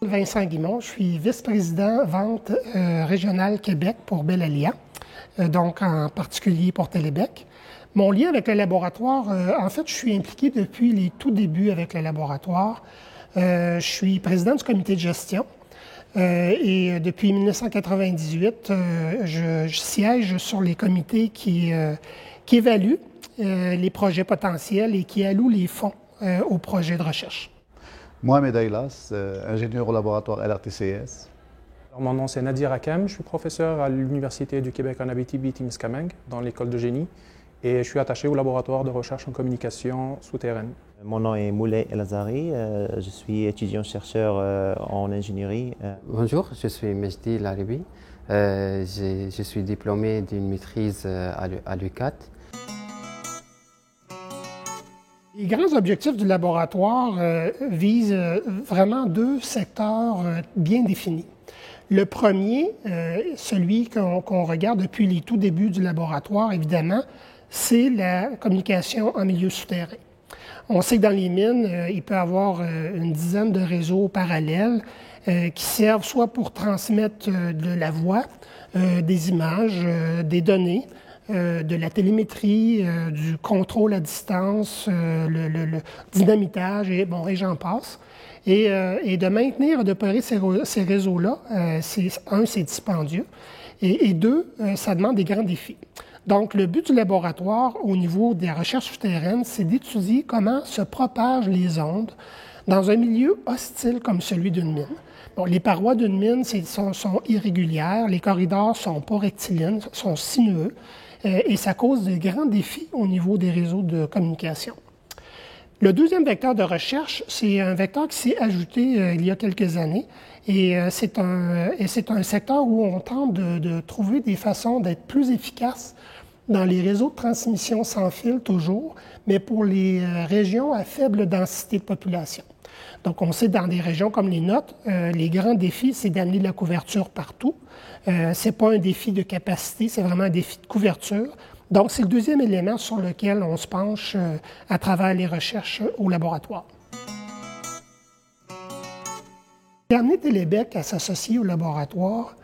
Vincent Guimond, je suis vice-président vente régionale Québec pour Bell Aliant, donc en particulier pour Télébec. Mon lien avec le laboratoire, en fait, je suis impliqué depuis les tout débuts avec le laboratoire. Je suis président du comité de gestion et depuis 1998, je siège sur les comités qui évaluent les projets potentiels et qui allouent les fonds aux projets de recherche. Mohamed Aylas, ingénieur au laboratoire LRTCS. Alors, mon nom c'est Nadir Hakem, je suis professeur à l'Université du Québec en Abitibi-Témiscamingue dans l'école de génie et je suis attaché au laboratoire de recherche en communication souterraine. Mon nom est Moulay El Azari, je suis étudiant-chercheur en ingénierie. Bonjour, je suis Mejdi Laribi, je suis diplômé d'une maîtrise à l'UQAT. Les grands objectifs du laboratoire visent vraiment deux secteurs bien définis. Le premier, celui qu'on regarde depuis les tout débuts du laboratoire, évidemment, c'est la communication en milieu souterrain. On sait que dans les mines, il peut y avoir une dizaine de réseaux parallèles qui servent soit pour transmettre de la voix, des images, des données, de la télémétrie, du contrôle à distance, le dynamitage, et j'en passe. Et de maintenir et d'opérer ces réseaux-là, c'est dispendieux, et deux, ça demande des grands défis. Donc, le but du laboratoire au niveau des recherches souterraines, c'est d'étudier comment se propagent les ondes dans un milieu hostile comme celui d'une mine. Bon, les parois d'une mine sont irrégulières, les corridors sont pas rectilignes, sont sinueux, et ça cause de grands défis au niveau des réseaux de communication. Le deuxième vecteur de recherche, c'est un vecteur qui s'est ajouté il y a quelques années, et c'est un secteur où on tente de trouver des façons d'être plus efficaces dans les réseaux de transmission sans fil toujours, mais pour les régions à faible densité de population. Donc, on sait dans des régions comme les nôtres, les grands défis, c'est d'amener de la couverture partout. Ce n'est pas un défi de capacité, c'est vraiment un défi de couverture. Donc, c'est le deuxième élément sur lequel on se penche à travers les recherches au laboratoire. Amener Télébec à s'associer au laboratoire,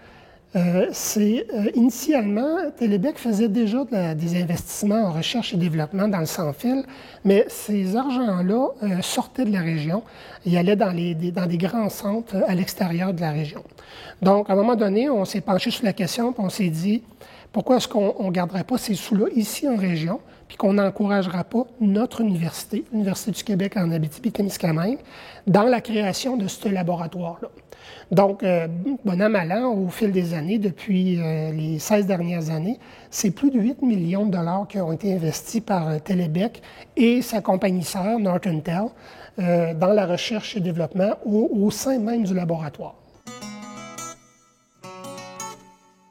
initialement, Télébec faisait déjà des investissements en recherche et développement dans le sans-fil, mais ces argents-là sortaient de la région et allaient dans des grands centres à l'extérieur de la région. Donc, à un moment donné, on s'est penché sur la question et on s'est dit, pourquoi est-ce qu'on ne garderait pas ces sous-là ici en région, puis qu'on n'encouragerait pas notre université, l'Université du Québec en Abitibi-Témiscamingue, dans la création de ce laboratoire-là. Donc, bon an, mal an, au fil des années, depuis les 16 dernières années, c'est plus de 8 millions de dollars qui ont été investis par Télébec et sa compagnie sœur, Nortontel, dans la recherche et développement au sein même du laboratoire.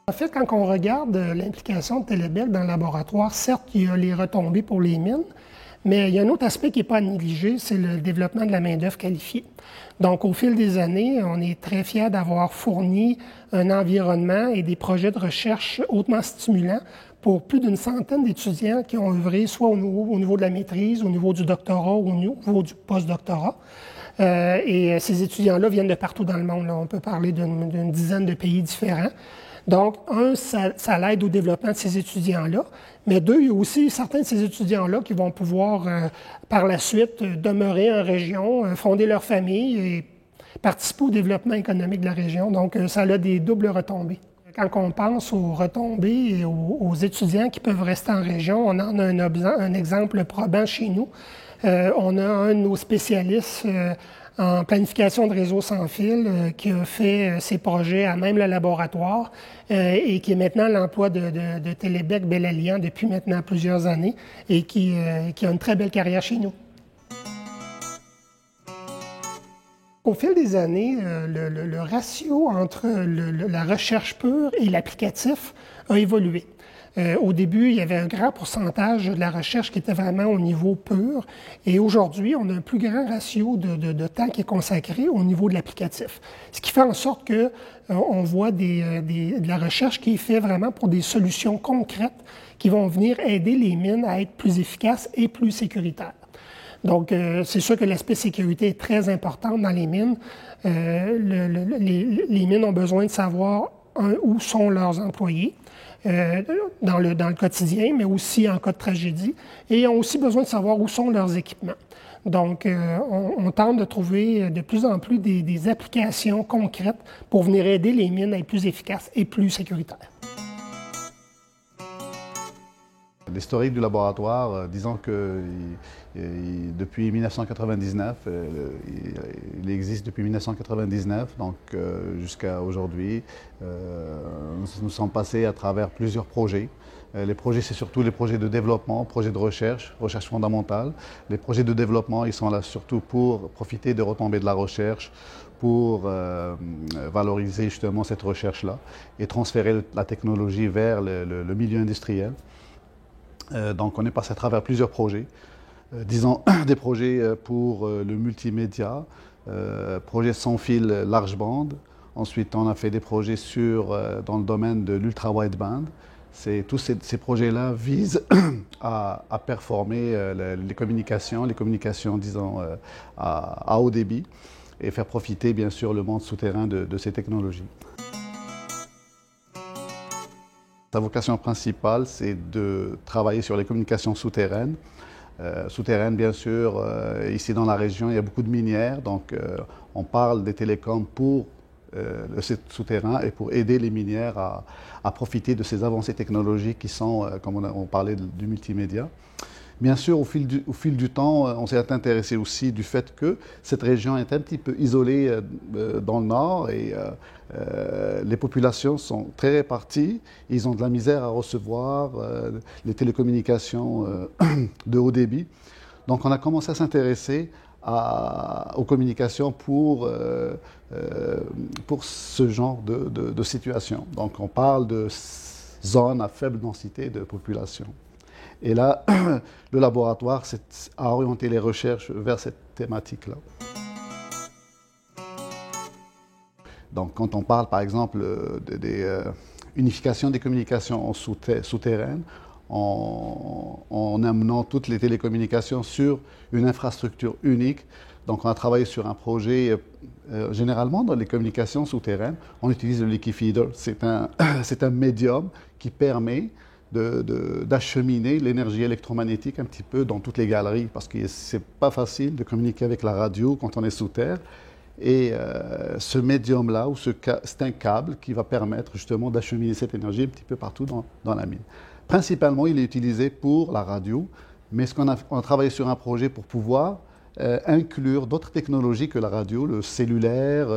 En fait, quand on regarde l'implication de Télébec dans le laboratoire, certes, il y a les retombées pour les mines, mais il y a un autre aspect qui n'est pas à négliger, c'est le développement de la main-d'œuvre qualifiée. Donc, au fil des années, on est très fiers d'avoir fourni un environnement et des projets de recherche hautement stimulants pour plus d'une centaine d'étudiants qui ont œuvré soit au niveau de la maîtrise, au niveau du doctorat ou au niveau du post-doctorat. Et ces étudiants-là viennent de partout dans le monde. Là. On peut parler d'une dizaine de pays différents. Donc, ça l'aide au développement de ces étudiants-là, mais deux, il y a aussi certains de ces étudiants-là qui vont pouvoir, par la suite, demeurer en région, fonder leur famille et participer au développement économique de la région. Donc, ça a des doubles retombées. Quand on pense aux retombées et aux étudiants qui peuvent rester en région, on en a un exemple probant chez nous. On a un de nos spécialistes en planification de réseaux sans fil qui a fait ses projets à même le laboratoire et qui est maintenant à l'emploi de Télébec Bell Aliant depuis maintenant plusieurs années et qui a une très belle carrière chez nous. Au fil des années, le ratio entre la recherche pure et l'applicatif a évolué. Au début, il y avait un grand pourcentage de la recherche qui était vraiment au niveau pur. Et aujourd'hui, on a un plus grand ratio de temps qui est consacré au niveau de l'applicatif. Ce qui fait en sorte que on voit de la recherche qui est faite vraiment pour des solutions concrètes qui vont venir aider les mines à être plus efficaces et plus sécuritaires. Donc, c'est sûr que l'aspect sécurité est très important dans les mines. Les mines ont besoin de savoir, où sont leurs employés dans le quotidien, mais aussi en cas de tragédie. Et ont aussi besoin de savoir où sont leurs équipements. Donc, on tente de trouver de plus en plus des applications concrètes pour venir aider les mines à être plus efficaces et plus sécuritaires. L'historique du laboratoire, disons que depuis 1999, il existe depuis 1999, donc jusqu'à aujourd'hui. Nous sommes passés à travers plusieurs projets. Les projets, c'est surtout les projets de développement, projets de recherche fondamentale. Les projets de développement, ils sont là surtout pour profiter des retombées de la recherche, pour valoriser justement cette recherche-là et transférer la technologie vers le milieu industriel. Donc on est passé à travers plusieurs projets, disons des projets pour le multimédia, projets sans fil large bande. Ensuite on a fait des projets dans le domaine de l'ultra-wideband. Tous ces projets-là visent à performer les communications disons à haut débit et faire profiter bien sûr le monde souterrain de ces technologies. Sa vocation principale, c'est de travailler sur les communications souterraines. Souterraines, bien sûr, ici dans la région, il y a beaucoup de minières, donc on parle des télécoms pour le souterrain et pour aider les minières à profiter de ces avancées technologiques qui sont, comme on parlait du multimédia. Bien sûr, au fil du temps, on s'est intéressé aussi du fait que cette région est un petit peu isolée dans le nord et les populations sont très réparties. Ils ont de la misère à recevoir les télécommunications de haut débit. Donc on a commencé à s'intéresser aux communications pour ce genre de situation. Donc on parle de zones à faible densité de population. Et là, le laboratoire a orienté les recherches vers cette thématique-là. Donc, quand on parle, par exemple, des unifications des communications souterraines, en amenant toutes les télécommunications sur une infrastructure unique. Donc, on a travaillé sur un projet, généralement, dans les communications souterraines, on utilise le liquifeeder. C'est un médium qui permet d'acheminer l'énergie électromagnétique un petit peu dans toutes les galeries, parce que c'est pas facile de communiquer avec la radio quand on est sous terre. Et ce médium-là, c'est un câble qui va permettre justement d'acheminer cette énergie un petit peu partout dans la mine. Principalement, il est utilisé pour la radio, mais on a travaillé sur un projet pour pouvoir inclure d'autres technologies que la radio, le cellulaire,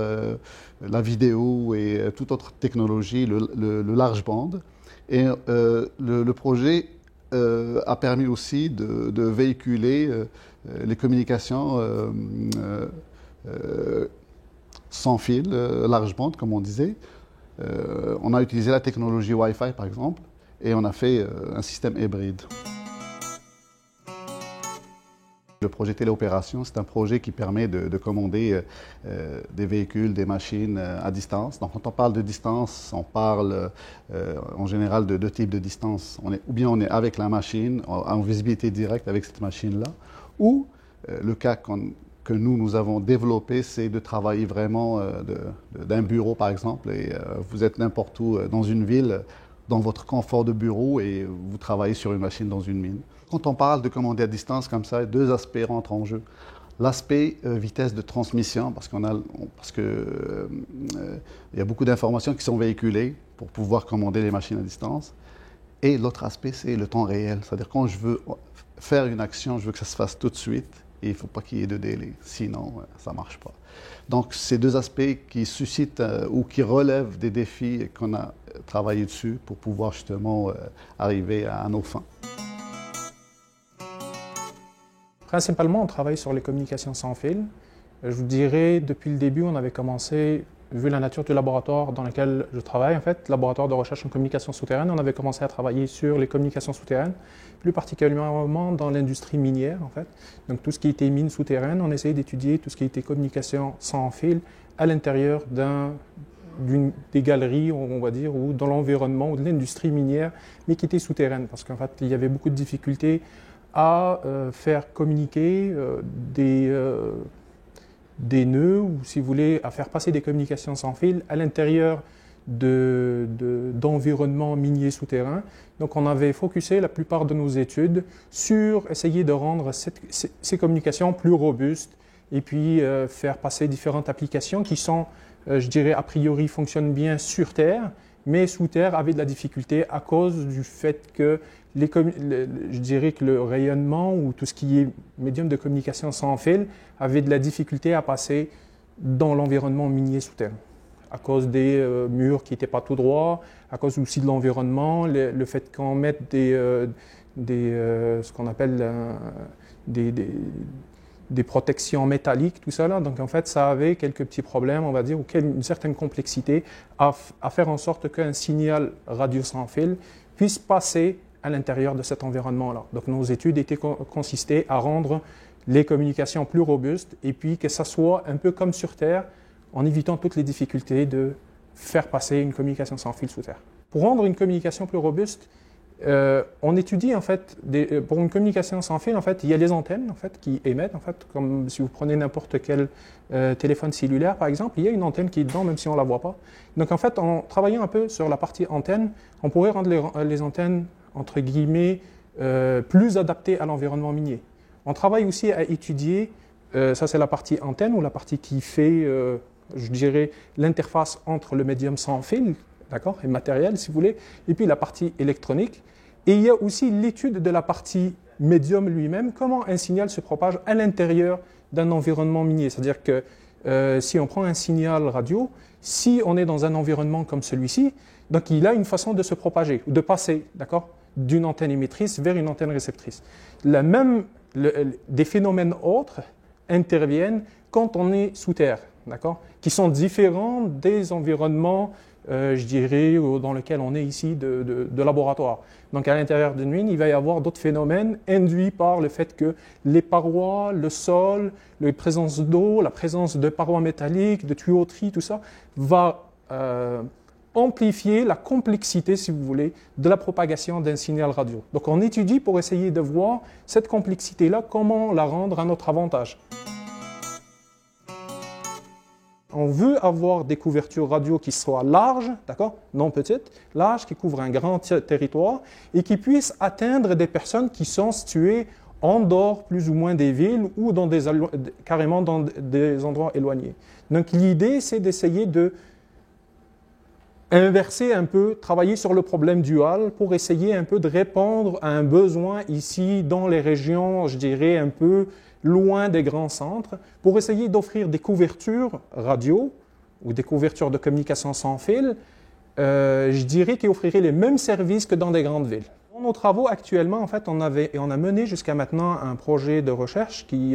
la vidéo et toute autre technologie, le large bande. Et le projet a permis aussi de véhiculer les communications sans fil, large bande, comme on disait. On a utilisé la technologie Wi-Fi, par exemple, et on a fait un système hybride. Le projet téléopération, c'est un projet qui permet de commander des véhicules, des machines à distance. Donc, quand on parle de distance, on parle en général de deux types de distance. Ou bien on est avec la machine, en visibilité directe avec cette machine-là, ou le cas que nous avons développé, c'est de travailler vraiment d'un bureau, par exemple, et vous êtes n'importe où dans une ville, dans votre confort de bureau, et vous travaillez sur une machine dans une mine. Quand on parle de commander à distance comme ça, deux aspects rentrent en jeu. L'aspect vitesse de transmission, parce que y a beaucoup d'informations qui sont véhiculées pour pouvoir commander les machines à distance. Et l'autre aspect, c'est le temps réel. C'est-à-dire quand je veux faire une action, je veux que ça se fasse tout de suite et il ne faut pas qu'il y ait de délai, sinon ça ne marche pas. Donc ces deux aspects qui suscitent ou qui relèvent des défis qu'on a travaillé dessus pour pouvoir justement arriver à nos fins. Principalement, on travaille sur les communications sans fil. Je vous dirais, depuis le début, on avait commencé, vu la nature du laboratoire dans lequel je travaille, en fait, laboratoire de recherche en communication souterraine, on avait commencé à travailler sur les communications souterraines, plus particulièrement dans l'industrie minière, en fait. Donc, tout ce qui était mine souterraine, on essayait d'étudier tout ce qui était communication sans fil à l'intérieur des galeries, on va dire, ou dans l'environnement ou de l'industrie minière, mais qui était souterraine, parce qu'en fait, il y avait beaucoup de difficultés à faire communiquer des nœuds, ou si vous voulez, à faire passer des communications sans fil à l'intérieur d'environnements miniers souterrains. Donc on avait focusé la plupart de nos études sur essayer de rendre ces communications plus robustes et puis faire passer différentes applications qui sont, je dirais, a priori fonctionnent bien sur Terre, mais sous Terre avaient de la difficulté à cause du fait que je dirais que le rayonnement ou tout ce qui est médium de communication sans fil avait de la difficulté à passer dans l'environnement minier souterrain, à cause des murs qui n'étaient pas tout droits, à cause aussi de l'environnement, le fait qu'on mette ce qu'on appelle des protections métalliques, tout ça là. Donc en fait, ça avait quelques petits problèmes, on va dire, ou une certaine complexité à faire en sorte qu'un signal radio sans fil puisse passer à l'intérieur de cet environnement-là. Donc nos études consistaient à rendre les communications plus robustes et puis que ça soit un peu comme sur Terre, en évitant toutes les difficultés de faire passer une communication sans fil sous terre. Pour rendre une communication plus robuste, on étudie en fait, pour une communication sans fil, en fait, il y a les antennes en fait, qui émettent, en fait, comme si vous prenez n'importe quel téléphone cellulaire par exemple, il y a une antenne qui est dedans même si on ne la voit pas. Donc en fait, en travaillant un peu sur la partie antenne, on pourrait rendre les antennes, entre guillemets, plus adaptées à l'environnement minier. On travaille aussi à étudier, ça c'est la partie antenne ou la partie qui fait, je dirais, l'interface entre le médium sans fil, d'accord, et matériel si vous voulez, et puis la partie électronique. Et il y a aussi l'étude de la partie médium lui-même, comment un signal se propage à l'intérieur d'un environnement minier. C'est-à-dire que si on prend un signal radio, si on est dans un environnement comme celui-ci, donc il a une façon de se propager, de passer, d'accord, d'une antenne émettrice vers une antenne réceptrice. Des phénomènes autres interviennent quand on est sous terre, d'accord, qui sont différents des environnements, je dirais, dans lesquels on est ici de laboratoire. Donc à l'intérieur d'une mine, il va y avoir d'autres phénomènes induits par le fait que les parois, le sol, la présence d'eau, la présence de parois métalliques, de tuyauteries, tout ça, va amplifier la complexité, si vous voulez, de la propagation d'un signal radio. Donc on étudie pour essayer de voir cette complexité-là, comment la rendre à notre avantage. On veut avoir des couvertures radio qui soient larges, d'accord, non petites, larges, qui couvrent un grand territoire et qui puissent atteindre des personnes qui sont situées en dehors plus ou moins des villes ou carrément dans des endroits éloignés. Donc l'idée, c'est d'essayer de inverser un peu, travailler sur le problème dual pour essayer un peu de répondre à un besoin ici dans les régions, je dirais, un peu loin des grands centres, pour essayer d'offrir des couvertures radio ou des couvertures de communication sans fil, je dirais, qui offriraient les mêmes services que dans des grandes villes. Dans nos travaux actuellement, en fait, on a mené jusqu'à maintenant un projet de recherche qui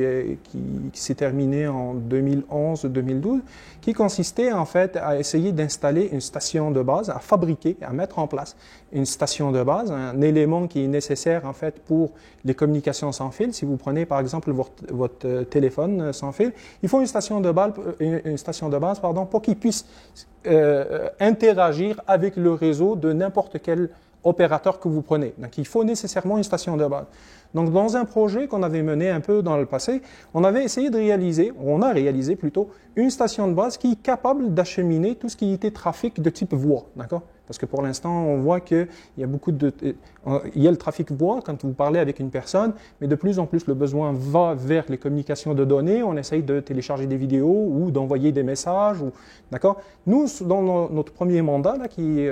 s'est terminé en 2011-2012, qui consistait en fait à essayer d'installer une station de base, à fabriquer, à mettre en place une station de base, un élément qui est nécessaire en fait pour les communications sans fil. Si vous prenez par exemple votre téléphone sans fil, il faut une station de base, pour qu'il puisse interagir avec le réseau de n'importe quel opérateur que vous prenez. Donc, il faut nécessairement une station de base. Donc, dans un projet qu'on avait mené un peu dans le passé, on a réalisé plutôt, une station de base qui est capable d'acheminer tout ce qui était trafic de type voix, d'accord? Parce que pour l'instant, on voit qu'il y a il y a le trafic voix quand vous parlez avec une personne, mais de plus en plus, le besoin va vers les communications de données. On essaye de télécharger des vidéos ou d'envoyer des messages, d'accord? Nous, dans notre premier mandat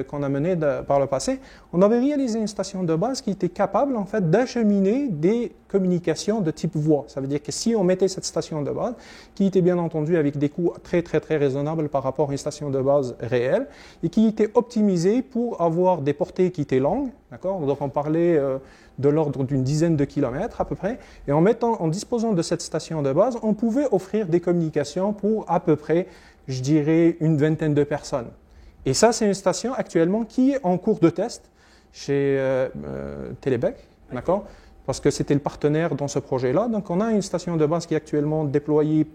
qu'on a mené par le passé, on avait réalisé une station de base qui était capable, en fait, d'acheminer des communications de type voix. Ça veut dire que si on mettait cette station de base, qui était bien entendu avec des coûts très, très, très raisonnables par rapport à une station de base réelle, et qui était optimisée pour avoir des portées qui étaient longues, d'accord? Donc on parlait de l'ordre d'une dizaine de kilomètres à peu près, et en disposant de cette station de base, on pouvait offrir des communications pour à peu près, je dirais, une vingtaine de personnes. Et ça, c'est une station actuellement qui est en cours de test chez Télébec, d'accord? Parce que c'était le partenaire dans ce projet-là. Donc on a une station de base qui est actuellement déployée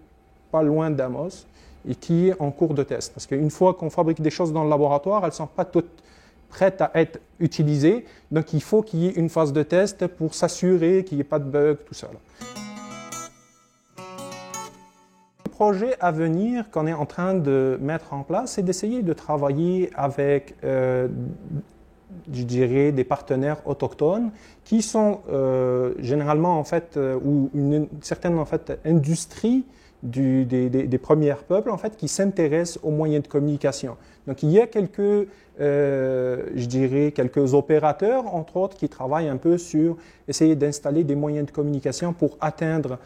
pas loin d'Amos et qui est en cours de test. Parce qu'une fois qu'on fabrique des choses dans le laboratoire, elles ne sont pas toutes prête à être utilisée. Donc, il faut qu'il y ait une phase de test pour s'assurer qu'il n'y ait pas de bug, tout ça. Le projet à venir qu'on est en train de mettre en place, c'est d'essayer de travailler avec, je dirais, des partenaires autochtones qui sont généralement, en fait, ou une certaine, en fait, industrie des premiers peuples, en fait, qui s'intéressent aux moyens de communication. Donc, il y a quelques, je dirais, quelques opérateurs, entre autres, qui travaillent un peu sur essayer d'installer des moyens de communication pour atteindre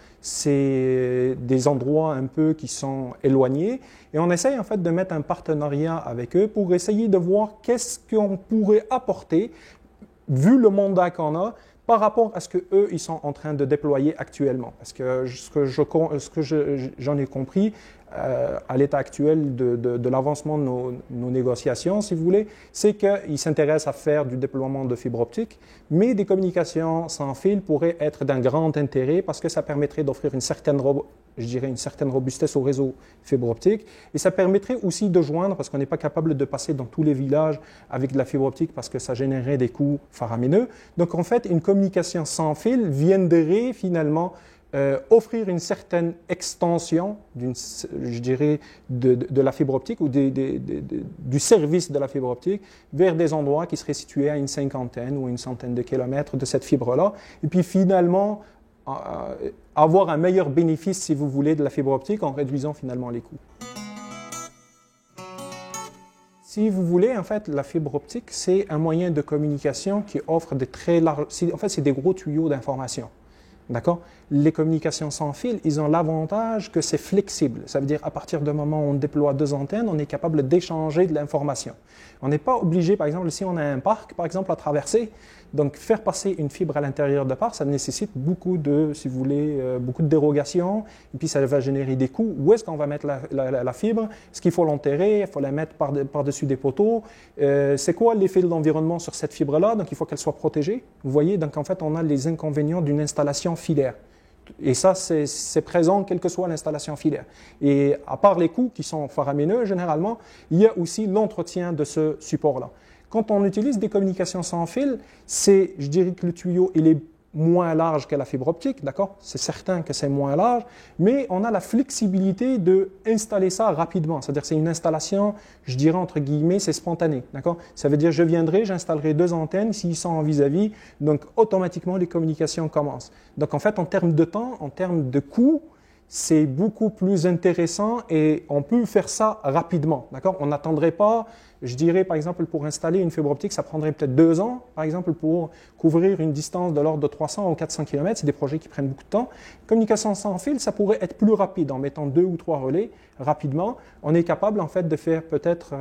des endroits un peu qui sont éloignés. Et on essaye, en fait, de mettre un partenariat avec eux pour essayer de voir qu'est-ce qu'on pourrait apporter, vu le mandat qu'on a, par rapport à ce qu'eux, ils sont en train de déployer actuellement. Parce que ce que j'en ai compris, à l'état actuel de l'avancement de nos négociations, si vous voulez, c'est qu'ils s'intéressent à faire du déploiement de fibre optique, mais des communications sans fil pourraient être d'un grand intérêt parce que ça permettrait d'offrir une certaine robustesse au réseau fibre optique, et ça permettrait aussi de joindre, parce qu'on n'est pas capable de passer dans tous les villages avec de la fibre optique parce que ça générerait des coûts faramineux. Donc en fait, une communication sans fil viendrait finalement offrir une certaine extension, je dirais, de la fibre optique ou du service de la fibre optique vers des endroits qui seraient situés à une cinquantaine ou une centaine de kilomètres de cette fibre-là. Et puis finalement, avoir un meilleur bénéfice, si vous voulez, de la fibre optique en réduisant finalement les coûts. Si vous voulez, en fait, la fibre optique, c'est un moyen de communication qui offre des très larges... En fait, c'est des gros tuyaux d'information. D'accord? Les communications sans fil, ils ont l'avantage que c'est flexible. Ça veut dire à partir du moment où on déploie 2 antennes, on est capable d'échanger de l'information. On n'est pas obligé, par exemple, si on a un parc, par exemple, à traverser, donc faire passer une fibre à l'intérieur de parc, ça nécessite beaucoup de, si vous voulez, beaucoup de dérogations, et puis ça va générer des coûts. Où est-ce qu'on va mettre la fibre? Est-ce qu'il faut l'enterrer? Il faut la mettre par-dessus des poteaux? C'est quoi l'effet de l'environnement sur cette fibre-là? Donc il faut qu'elle soit protégée. Vous voyez, donc en fait, on a les inconvénients d'une installation filaire. Et ça, c'est présent quelle que soit l'installation filaire. Et à part les coûts qui sont faramineux, généralement, il y a aussi l'entretien de ce support-là. Quand on utilise des communications sans fil, je dirais que le tuyau, il est moins large que la fibre optique, d'accord? C'est certain que c'est moins large, mais on a la flexibilité d'installer ça rapidement. C'est-à-dire que c'est une installation, je dirais entre guillemets, c'est spontané, d'accord? Ça veut dire je viendrai, j'installerai 2 antennes, s'ils sont en vis-à-vis, donc automatiquement les communications commencent. Donc en fait, en termes de temps, en termes de coût, c'est beaucoup plus intéressant et on peut faire ça rapidement, d'accord? On n'attendrait pas, je dirais par exemple pour installer une fibre optique, ça prendrait peut-être 2 ans, par exemple pour couvrir une distance de l'ordre de 300 ou 400 km, c'est des projets qui prennent beaucoup de temps. Communication sans fil, ça pourrait être plus rapide en mettant 2 ou 3 relais rapidement. On est capable en fait de faire peut-être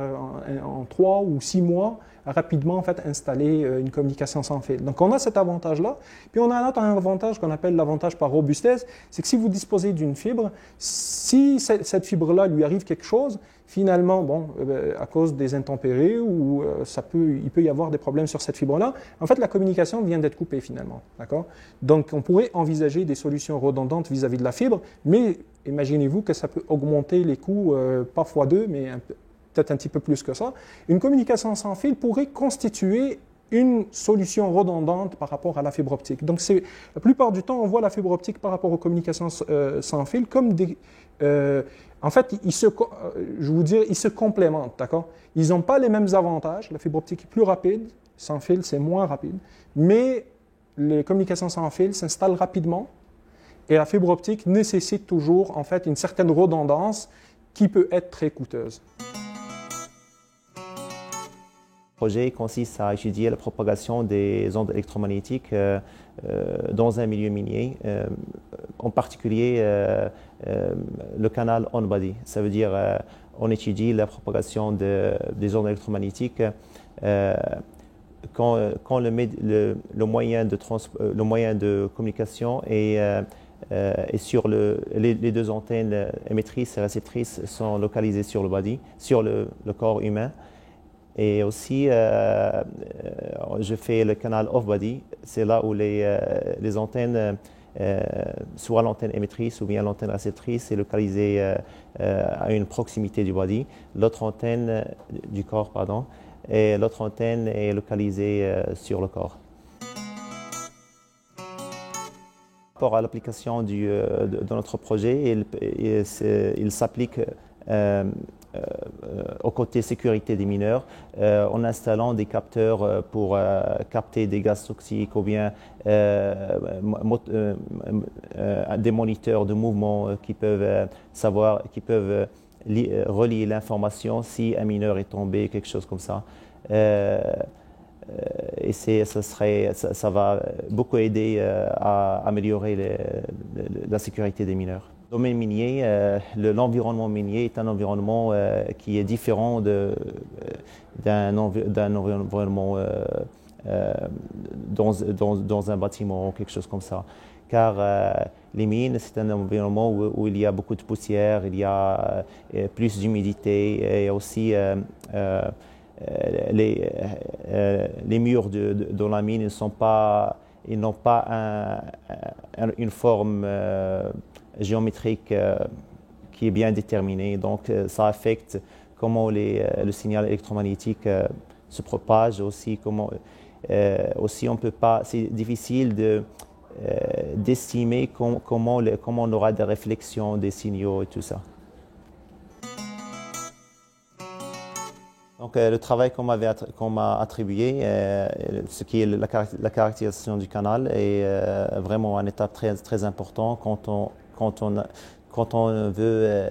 en 3 ou 6 mois rapidement en fait installer une communication sans fil. Donc on a cet avantage-là. Puis on a un autre avantage qu'on appelle l'avantage par robustesse, c'est que si vous disposez d'une fibre, si cette fibre-là lui arrive quelque chose, finalement, bon, à cause des intempéries ou il peut y avoir des problèmes sur cette fibre-là, en fait la communication vient d'être coupée finalement, d'accord? Donc on pourrait envisager des solutions redondantes vis-à-vis de la fibre, mais imaginez-vous que ça peut augmenter les coûts, pas fois 2, mais peut-être un petit peu plus que ça. Une communication sans fil pourrait constituer une solution redondante par rapport à la fibre optique. Donc, la plupart du temps, on voit la fibre optique par rapport aux communications sans fil comme des... en fait, je vous dire, ils se complémentent, d'accord? Ils n'ont pas les mêmes avantages. La fibre optique est plus rapide, sans fil, c'est moins rapide. Mais les communications sans fil s'installent rapidement et la fibre optique nécessite toujours, en fait, une certaine redondance qui peut être très coûteuse. Le projet consiste à étudier la propagation des ondes électromagnétiques dans un milieu minier, en particulier le canal on-body. Ça veut dire on étudie la propagation des ondes électromagnétiques quand le moyen de communication est sur les 2 antennes émettrices et réceptrices sont localisées sur le body, sur le corps humain. Et aussi, je fais le canal off-body. C'est là où les antennes, soit l'antenne émettrice ou bien l'antenne réceptrice, est localisée à une proximité du body. L'autre antenne du corps, et l'autre antenne est localisée sur le corps. Par rapport à l'application de notre projet, il s'applique au côté sécurité des mineurs en installant des capteurs pour capter des gaz toxiques ou bien des moniteurs de mouvement qui peuvent relier l'information si un mineur est tombé, quelque chose comme ça. Et ça va beaucoup aider à améliorer la sécurité des mineurs. Le domaine minier, l'environnement minier est un environnement qui est différent d'un environnement dans un bâtiment ou quelque chose comme ça. Car les mines, c'est un environnement où il y a beaucoup de poussière, il y a plus d'humidité et aussi les murs de la mine ils n'ont pas une forme géométrique qui est bien déterminée. Donc ça affecte comment le signal électromagnétique se propage. Aussi, on peut pas, c'est difficile d'estimer comment on aura des réflexions des signaux et tout ça. Donc, le travail qu'on m'a attribué, ce qui est la caractérisation du canal, est vraiment un étape très, très important quand on veut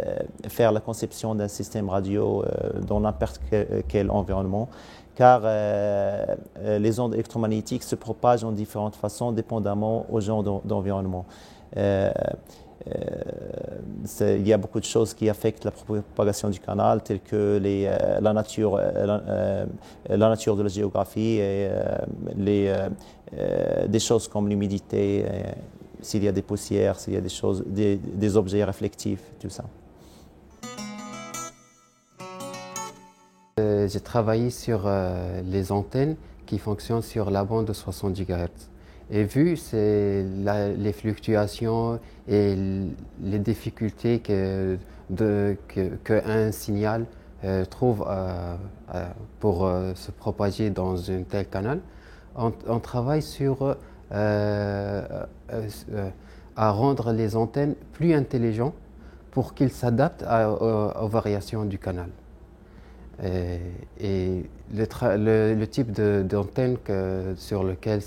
faire la conception d'un système radio dans n'importe quel environnement. Car les ondes électromagnétiques se propagent en différentes façons, dépendamment au genre d'environnement. Il y a beaucoup de choses qui affectent la propagation du canal, telles que la nature de la géographie et des choses comme l'humidité, s'il y a des poussières, s'il y a des objets réflectifs, tout ça. J'ai travaillé sur les antennes qui fonctionnent sur la bande de 70 GHz. Et vu les fluctuations et les difficultés qu'un signal trouve pour se propager dans un tel canal, on travaille sur à rendre les antennes plus intelligentes pour qu'ils s'adaptent aux variations du canal. Et le type d'antenne sur lequel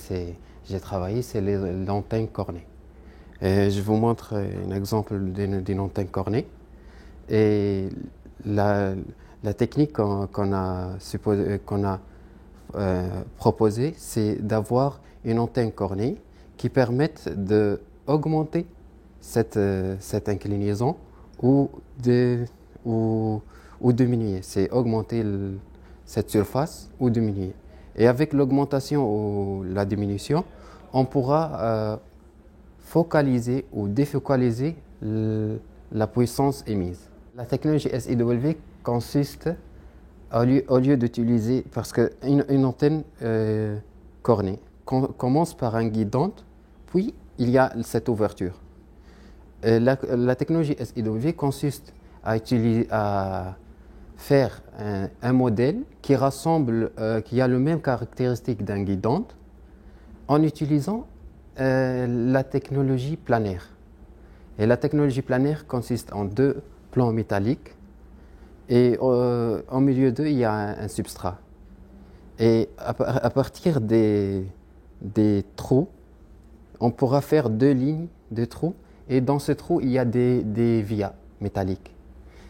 j'ai travaillé, c'est l'antenne cornée. Je vous montre un exemple d'une antenne cornée. Et la technique qu'on a proposée, c'est d'avoir une antenne cornée qui permette d'augmenter cette inclinaison ou diminuer. C'est augmenter cette surface ou diminuer. Et avec l'augmentation ou la diminution, on pourra focaliser ou défocaliser la puissance émise. La technologie SIW consiste, au lieu d'utiliser, parce qu'une antenne cornée commence par un guidante, puis il y a cette ouverture. La technologie SIW consiste à faire un modèle qui rassemble, qui a les mêmes caractéristiques d'un guidante, en utilisant la technologie planaire. Et la technologie planaire consiste en deux plans métalliques et au milieu d'eux, il y a un substrat. Et à partir des trous, on pourra faire deux lignes de trous et dans ces trous, il y a des vias métalliques.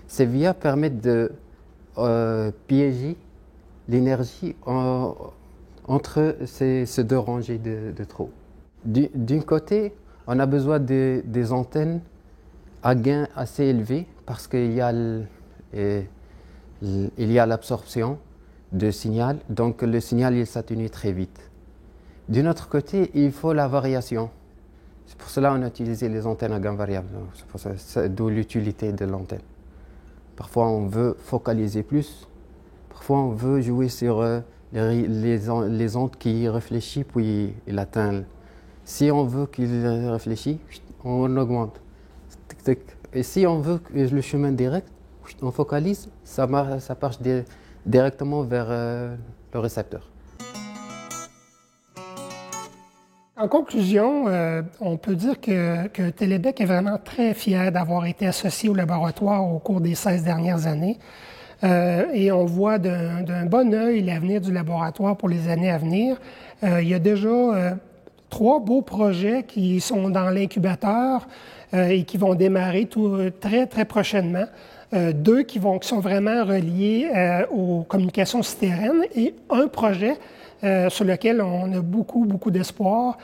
Ces vias permettent de piéger l'énergie entre ces deux rangées de trous. D'un côté, on a besoin des antennes à gain assez élevé parce qu'il y a l'absorption de signal, donc le signal il s'atténue très vite. D'un autre côté, il faut la variation. C'est pour cela qu'on a utilisé les antennes à gain variable, d'où l'utilité de l'antenne. Parfois on veut focaliser plus, parfois on veut jouer sur les ondes qui réfléchissent puis il atteint. Si on veut qu'il réfléchisse, on augmente. Et si on veut le chemin direct, on focalise, ça marche directement vers le récepteur. En conclusion, on peut dire que Télébec est vraiment très fier d'avoir été associé au laboratoire au cours des 16 dernières années. Et on voit d'un bon œil l'avenir du laboratoire pour les années à venir. Il y a déjà 3 beaux projets qui sont dans l'incubateur et qui vont démarrer très, très prochainement. 2 qui sont vraiment reliés aux communications souterraines et un projet sur lequel on a beaucoup, beaucoup d'espoir,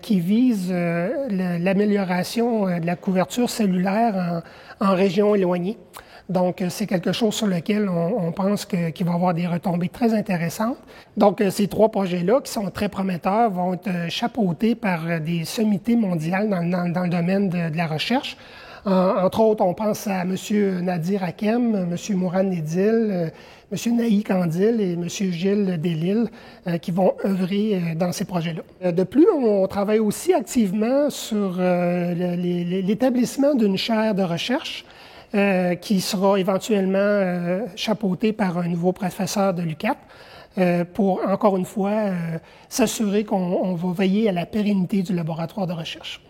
qui vise l'amélioration de la couverture cellulaire en région éloignée. Donc, c'est quelque chose sur lequel on pense qu'il va y avoir des retombées très intéressantes. Donc, ces 3 projets-là, qui sont très prometteurs, vont être chapeautés par des sommités mondiales dans le domaine de la recherche. Entre autres, on pense à M. Nadir Hakem, M. Mourad Nedil, M. Naï Kandil et M. Gilles Delisle qui vont œuvrer dans ces projets-là. De plus, on travaille aussi activement sur l'établissement d'une chaire de recherche qui sera éventuellement chapeautée par un nouveau professeur de l'UQAP pour, encore une fois, s'assurer qu'on va veiller à la pérennité du laboratoire de recherche.